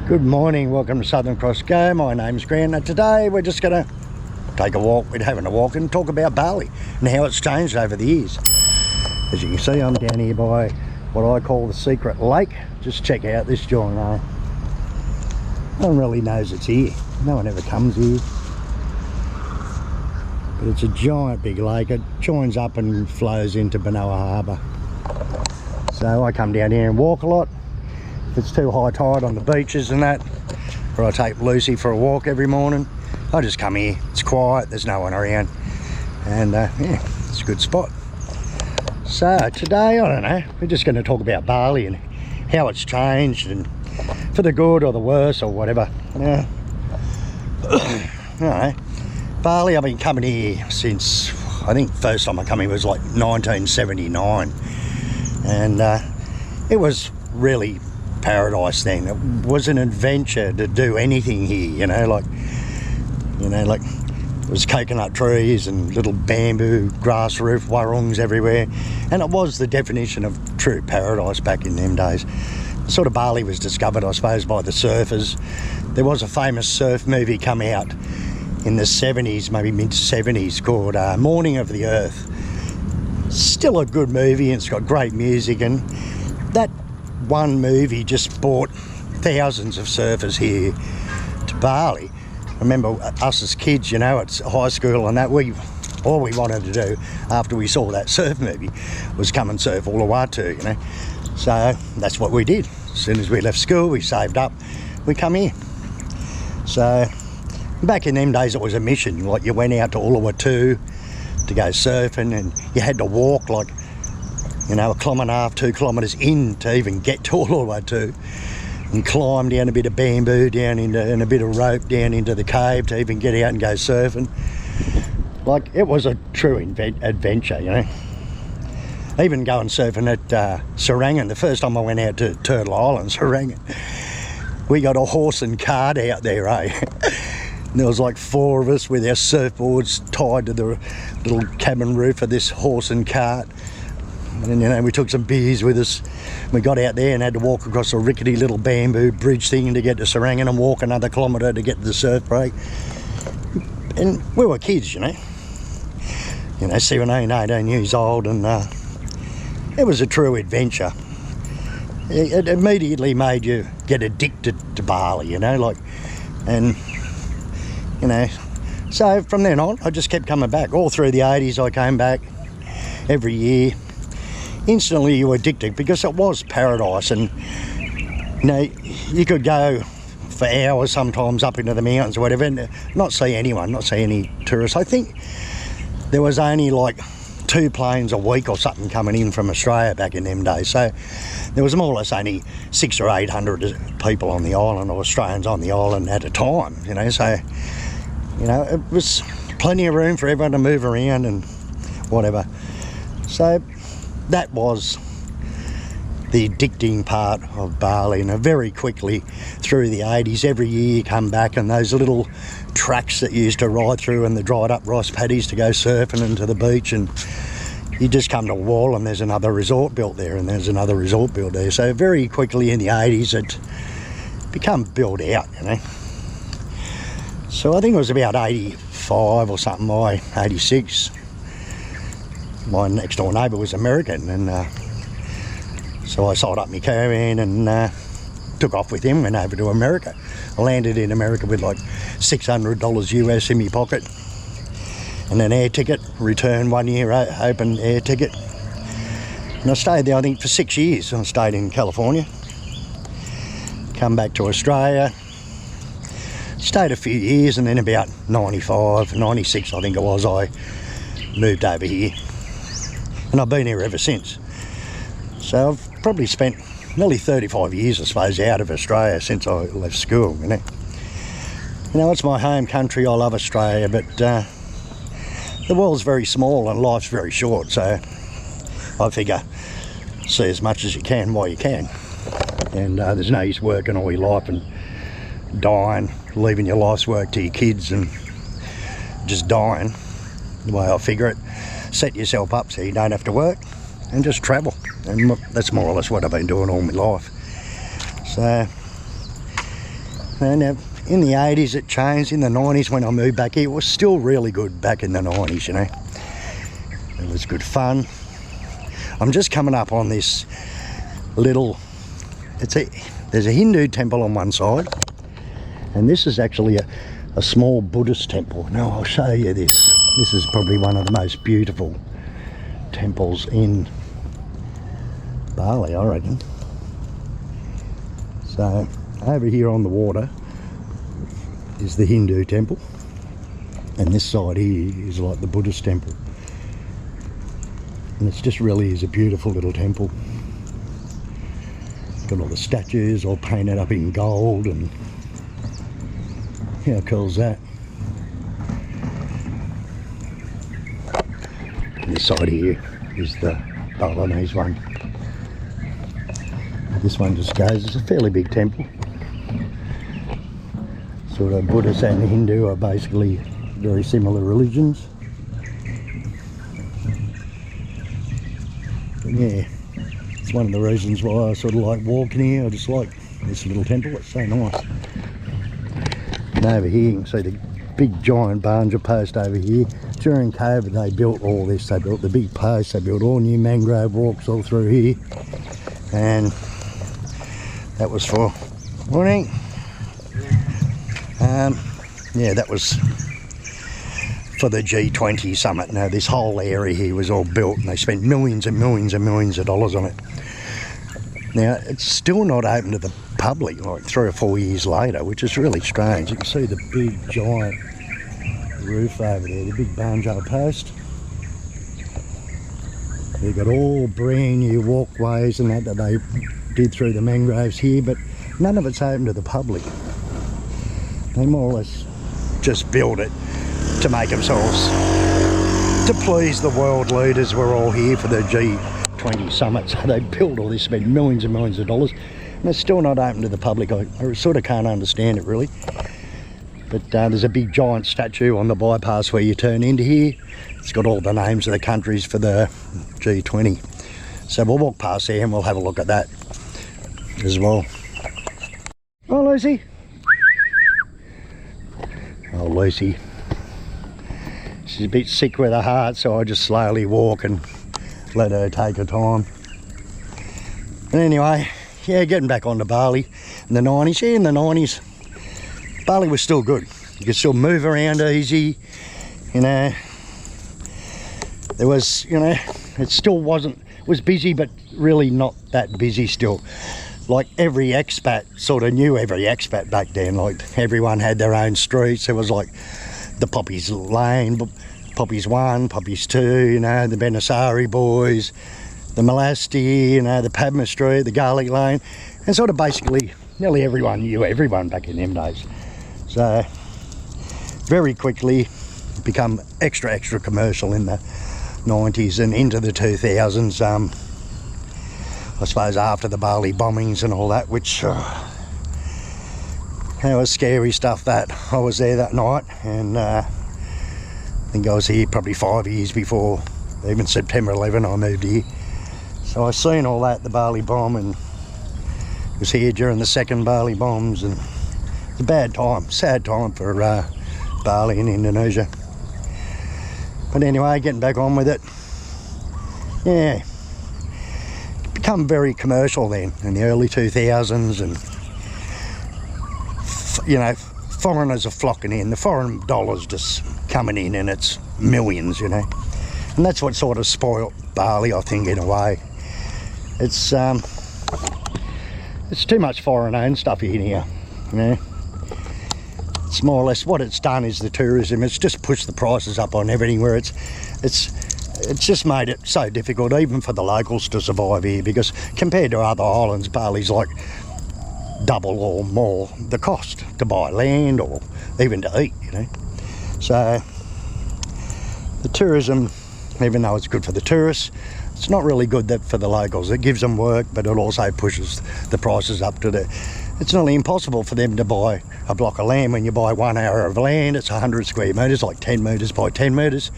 Good morning, welcome to SouthernCrossGO. My name's Grant and today we're just going to take a walk. We're having a walk and talk about Bali and how it's changed over the years. As you can see, I'm down here by what I call the secret lake. Just check out this joint. No one really knows it's here. No one ever comes here. But it's a giant big lake. It joins up and flows into Benoa Harbour. So I come down here and walk a lot. If it's too high tide on the beaches and that, or I take Lucy for a walk every morning, I just come here. It's quiet, there's no one around, and yeah, it's a good spot. So today, I don't know, we're just going to talk about Bali and how it's changed, and for the good or the worse or whatever. Yeah. I don't know. Bali, I've been coming here since, I think first time I come here was like 1979, and it was really paradise then. It was an adventure to do anything here, like it was coconut trees and little bamboo grass roof warungs everywhere, and it was the definition of true paradise back in them days. Sort of Bali was discovered, I suppose, by the surfers. There was a famous surf movie come out in the 70s, maybe mid-70s, called Morning of the Earth. Still a good movie, and it's got great music, and that one movie just brought thousands of surfers here to Bali. I remember us as kids, at high school and that, all we wanted to do after we saw that surf movie was come and surf Uluwatu, So that's what we did. As soon as we left school, we saved up, we come here. So back in them days, it was a mission. Like, you went out to Uluwatu to go surfing, and you had to walk like, 1.5 kilometres, 2 kilometres in to even get to Uluwatu, and climb down a bit of bamboo down into, and a bit of rope down into the cave to even get out and go surfing. Like, it was a true adventure, Even going surfing at Serangan. The first time I went out to Turtle Island, Serangan, we got a horse and cart out there, And there was like 4 of us with our surfboards tied to the little cabin roof of this horse and cart. And we took some beers with us. We got out there and had to walk across a rickety little bamboo bridge thing to get to Serangan and walk another kilometre to get to the surf break. And we were kids, 17, 18 years old, and it was a true adventure. It immediately made you get addicted to Bali, So from then on, I just kept coming back. All through the 80s, I came back every year. Instantly you were addicted because it was paradise, and you could go for hours sometimes up into the mountains or whatever and not see anyone, not see any tourists. I think there was only like 2 planes a week or something coming in from Australia back in them days, so there was more or less only 600 or 800 people on the island, or Australians on the island at a time, so it was plenty of room for everyone to move around and whatever. So that was the addicting part of Bali, and very quickly through the 80s, every year you come back, and those little tracks that you used to ride through and the dried up rice paddies to go surfing into the beach, and you just come to a wall and there's another resort built there, and there's another resort built there. So very quickly in the 80s it become built out, So I think it was about 85 or something, 86. My next door neighbour was American, and so I sold up my caravan and took off with him, went over to America. I landed in America with like $600 US in my pocket, and an air ticket, return 1 year open air ticket. And I stayed there, I think, for 6 years. I stayed in California, come back to Australia, stayed a few years, and then about 95, 96 I think it was, I moved over here. And I've been here ever since. So I've probably spent nearly 35 years, I suppose, out of Australia since I left school, It's my home country. I love Australia, but the world's very small and life's very short, so I figure see as much as you can while you can. And there's no use working all your life and dying, leaving your life's work to your kids and just dying. The way I figure it, set yourself up so you don't have to work and just travel. And that's more or less what I've been doing all my life. So And in the 80s it changed. In the 90s when I moved back here, it was still really good back in the 90s, you know. It was good fun. I'm just coming up on this little, there's a Hindu temple on one side, and this is actually a small Buddhist temple. Now I'll show you this. This is probably one of the most beautiful temples in Bali, I reckon. So over here on the water is the Hindu temple, and this side here is like the Buddhist temple, and it just really is a beautiful little temple. Got all the statues all painted up in gold, and how cool is that? And this side here is the Balinese one. This one just goes, it's a fairly big temple. Sort of Buddhist and Hindu are basically very similar religions. But yeah, it's one of the reasons why I sort of like walking here. I just like this little temple, it's so nice. And over here you can see the big giant banja post over here. During COVID they built all this, they built the big posts, they built all new mangrove walks all through here. And that was for, morning. Yeah, that was for the G20 summit. Now this whole area here was all built, and they spent millions and millions and millions of dollars on it. Now it's still not open to the public, like 3 or 4 years later, which is really strange. You can see the big giant roof over there, the big banjo post. They've got all brand new walkways and that they did through the mangroves here, but none of it's open to the public. They more or less just built it to make themselves, to please the world leaders. We're all here for the G20 summit, so they built all this, spent millions and millions of dollars, and it's still not open to the public. I sort of can't understand it really. But there's a big giant statue on the bypass where you turn into here. It's got all the names of the countries for the G20. So we'll walk past there and we'll have a look at that as well. Oh, Lucy. Oh, Lucy. She's a bit sick with her heart, so I just slowly walk and let her take her time. But anyway, yeah, getting back onto Bali in the 90s. Yeah, in the 90s, Bali was still good. You could still move around easy, you know. There was, you know, it still wasn't, it was busy, but really not that busy still. Like every expat sort of knew every expat back then. Like everyone had their own streets. There was like the Poppies Lane, Poppies 1, Poppies 2, you know, the Benasari boys, the Malasti, you know, the Padma Street, the Garlic Lane, and sort of basically nearly everyone knew everyone back in them days. So very quickly become extra commercial in the 90s and into the 2000s. I suppose after the Bali bombings and all that, which that was scary stuff. That I was there that night, and I think I was here probably 5 years before even September 11 I moved here. So I seen all that, the Bali bomb, and was here during the second Bali bombs, and it's a bad time, sad time for Bali in Indonesia. But anyway, getting back on with it. Yeah, become very commercial then in the early 2000s, and you know, foreigners are flocking in, the foreign dollars just coming in, and it's millions, you know, and that's what sort of spoilt Bali, I think, in a way. It's too much foreign owned stuff in here, you know. It's more or less what it's done is the tourism. It's just pushed the prices up on everything, where it's just made it so difficult even for the locals to survive here, because compared to other islands, Bali's like double or more the cost to buy land or even to eat, you know. So the tourism, even though it's good for the tourists, it's not really good for the locals. It gives them work, but it also pushes the prices up to the... It's nearly impossible for them to buy a block of land. When you buy 1 hour of land, it's 100 square metres, like 10 metres by 10 metres.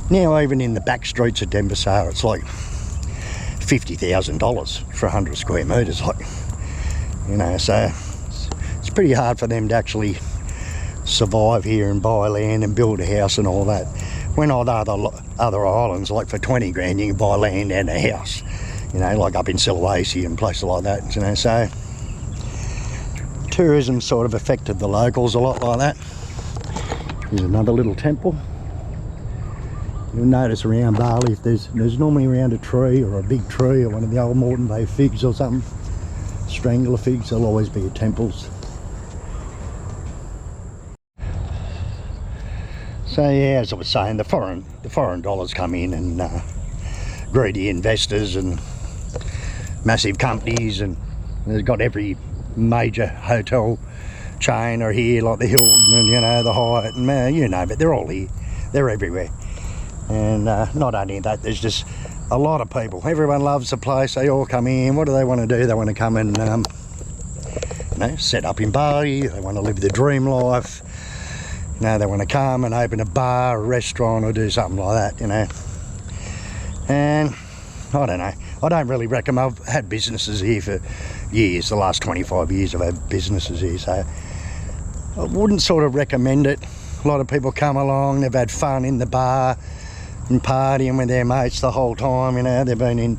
Now even in the back streets of Denpasar, it's like $50,000 for 100 square metres, like, you know. So it's pretty hard for them to actually survive here and buy land and build a house and all that. When on other islands, like for 20 grand, you can buy land and a house, you know, like up in Sulawesi and places like that, you know. So tourism sort of affected the locals a lot like that. Here's another little temple. You'll notice around Bali, if there's normally around a tree or a big tree or one of the old Moreton Bay figs or something, strangler figs, there'll always be temples. So yeah, as I was saying, the foreign dollars come in, and greedy investors and massive companies, and they've got every major hotel chain are here, like the Hilton and, you know, the Hyatt and you know, but they're all here, they're everywhere. And not only that, there's just a lot of people. Everyone loves the place. They all come in. What do they want to do? They want to come and you know, set up in Bali. They want to live the dream life. You know, they want to come and open a bar, a restaurant, or do something like that, you know. And I don't know, I don't really reckon. I've had businesses here for years. The last 25 years I've had businesses here, so I wouldn't sort of recommend it. A lot of people come along, they've had fun in the bar and partying with their mates the whole time, you know. They've been in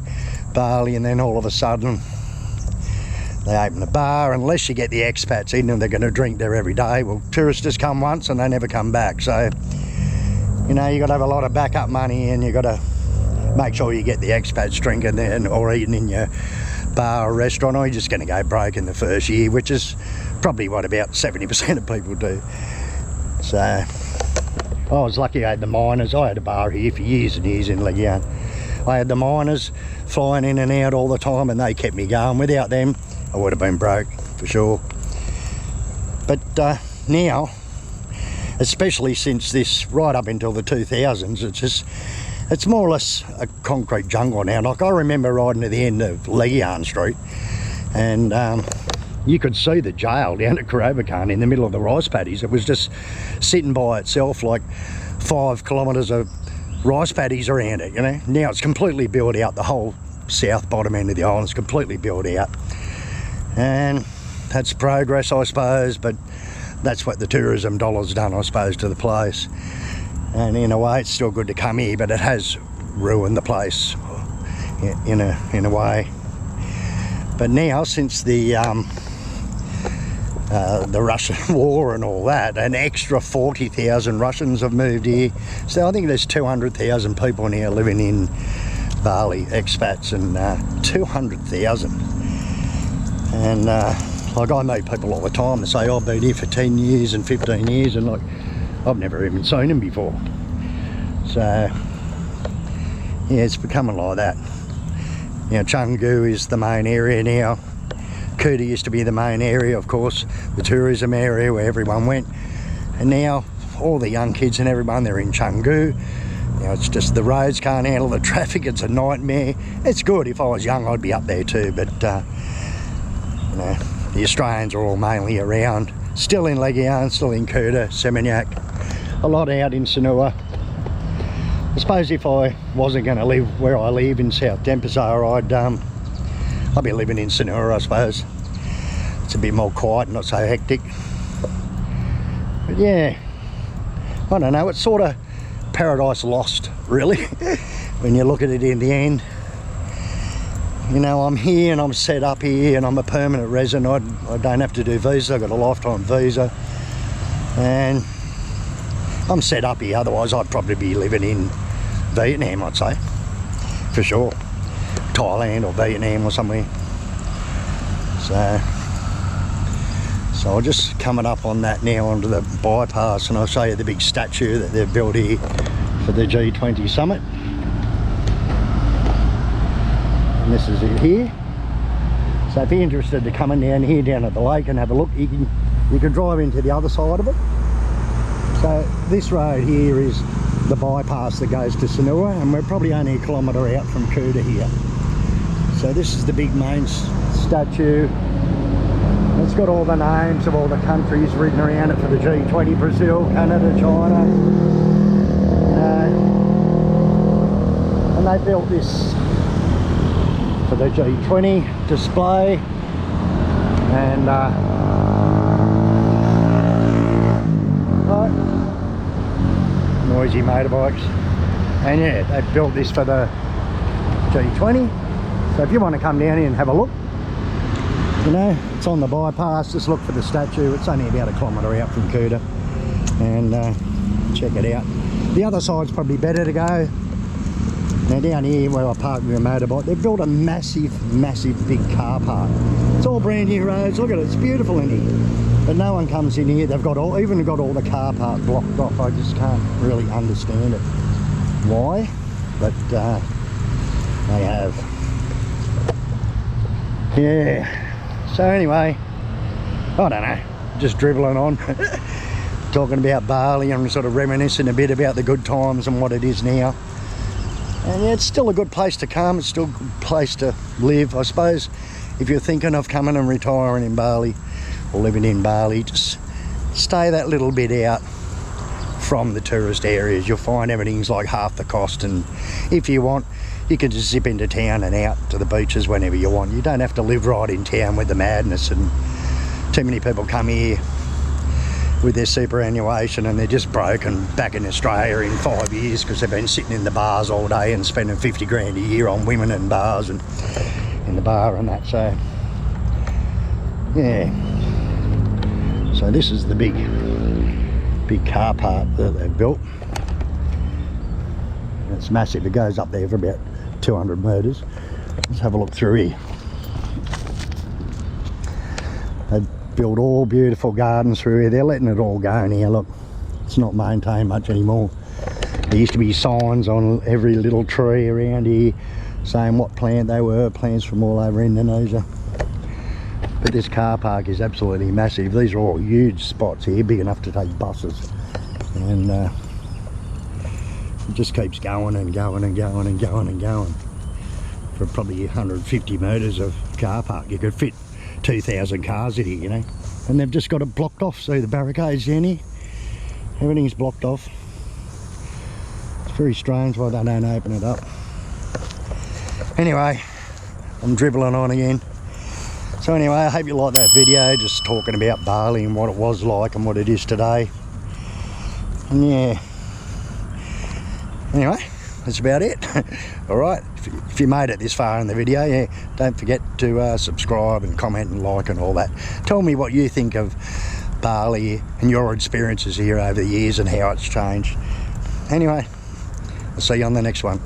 Bali, and then all of a sudden they open a bar. Unless you get the expats in and they're going to drink there every day. Well, tourists just come once and they never come back. So, you know, you got to have a lot of backup money, and you got to make sure you get the expats drinking there or eating in your bar or restaurant, or you're just going to go broke in the first year, which is probably what about 70% of people do. So I was lucky I had the miners. I had a bar here for years and years in Legian. I had the miners flying in and out all the time, and they kept me going. Without them, I would have been broke for sure. But now, especially since this, right up until the 2000s, it's more or less a concrete jungle now. Like, I remember riding to the end of Legian Street, and you could see the jail down at Karabakan in the middle of the rice paddies. It was just sitting by itself, like 5 kilometres of rice paddies around it, you know. Now it's completely built out. The whole south bottom end of the island is completely built out, and that's progress, I suppose. But that's what the tourism dollar's done, I suppose, to the place. And in a way, it's still good to come here, but it has ruined the place in a way. But now, since the Russian war and all that, an extra 40,000 Russians have moved here. So I think there's 200,000 people now living in Bali, expats, and 200,000. And like, I meet people all the time that say, I've been here for 10 years and 15 years, and like, I've never even seen them before. So yeah, it's becoming like that. Now, Canggu is the main area now. Kuta used to be the main area, of course, the tourism area where everyone went. And now all the young kids and everyone, they're in Canggu. You know, it's just the roads can't handle the traffic. It's a nightmare. It's good. If I was young, I'd be up there too. But you know, the Australians are all mainly around. Still in Legian, still in Kuta, Seminyak, a lot out in Sanua. I suppose if I wasn't going to live where I live in South Denpasar, I'd be living in Sanua, I suppose. It's a bit more quiet, not so hectic. But yeah, I don't know, it's sort of paradise lost, really, when you look at it in the end. You know, I'm here and I'm set up here and I'm a permanent resident. I don't have to do visa. I've got a lifetime visa. And I'm set up here. Otherwise, I'd probably be living in Vietnam, I'd say. For sure. Thailand or Vietnam or somewhere. So I'll just coming up on that now onto the bypass, and I'll show you the big statue that they've built here for the G20 summit. And this is it here. So if you're interested to coming down here, down at the lake and have a look, you can drive into the other side of it. So this road here is the bypass that goes to Sanua, and we're probably only a kilometre out from Kuta here. So this is the big main statue. It's got all the names of all the countries written around it for the G20, Brazil, Canada, China. And they built this for the G20 display, and motorbike, noisy motorbikes. And yeah, they've built this for the G20. So if you want to come down here and have a look, you know, it's on the bypass. Just look for the statue. It's only about 1 kilometre out from Kuta, and check it out. The other side's probably better to go. Now down here where I parked my motorbike, they've built a massive big car park. It's all brand new roads. Look at it, it's beautiful in here. But no one comes in here. They've got even got all the car park blocked off. I just can't really understand it. Why? But they have. Yeah. So anyway, I don't know, just dribbling on, talking about Bali and sort of reminiscing a bit about the good times and what it is now. And yeah, it's still a good place to come, it's still a good place to live. I suppose if you're thinking of coming and retiring in Bali or living in Bali, just stay that little bit out from the tourist areas. You'll find everything's like half the cost, and if you want, you can just zip into town and out to the beaches whenever you want. You don't have to live right in town with the madness, and too many people come here with their superannuation and they're just broken back in Australia in 5 years because they've been sitting in the bars all day and spending 50 grand a year on women and bars and in the bar and that. So yeah, so this is the big car park that they've built. It's massive. It goes up there for about 200 metres. Let's have a look through here. They built all beautiful gardens through here. They're letting it all go in here. Look, it's not maintained much anymore. There used to be signs on every little tree around here saying what plant they were, plants from all over Indonesia. But this car park is absolutely massive. These are all huge spots here, big enough to take buses. And it just keeps going and going and going and going and going. For probably 150 metres of car park, you could fit 2,000 cars in here, you know. And they've just got it blocked off. See the barricades down here? Everything's blocked off. It's very strange why they don't open it up. Anyway, I'm dribbling on again. So anyway, I hope you like that video, just talking about Bali and what it was like and what it is today. And yeah. Anyway, that's about it. Alright, if you made it this far in the video, yeah, don't forget to subscribe and comment and like and all that. Tell me what you think of Bali and your experiences here over the years and how it's changed. Anyway, I'll see you on the next one.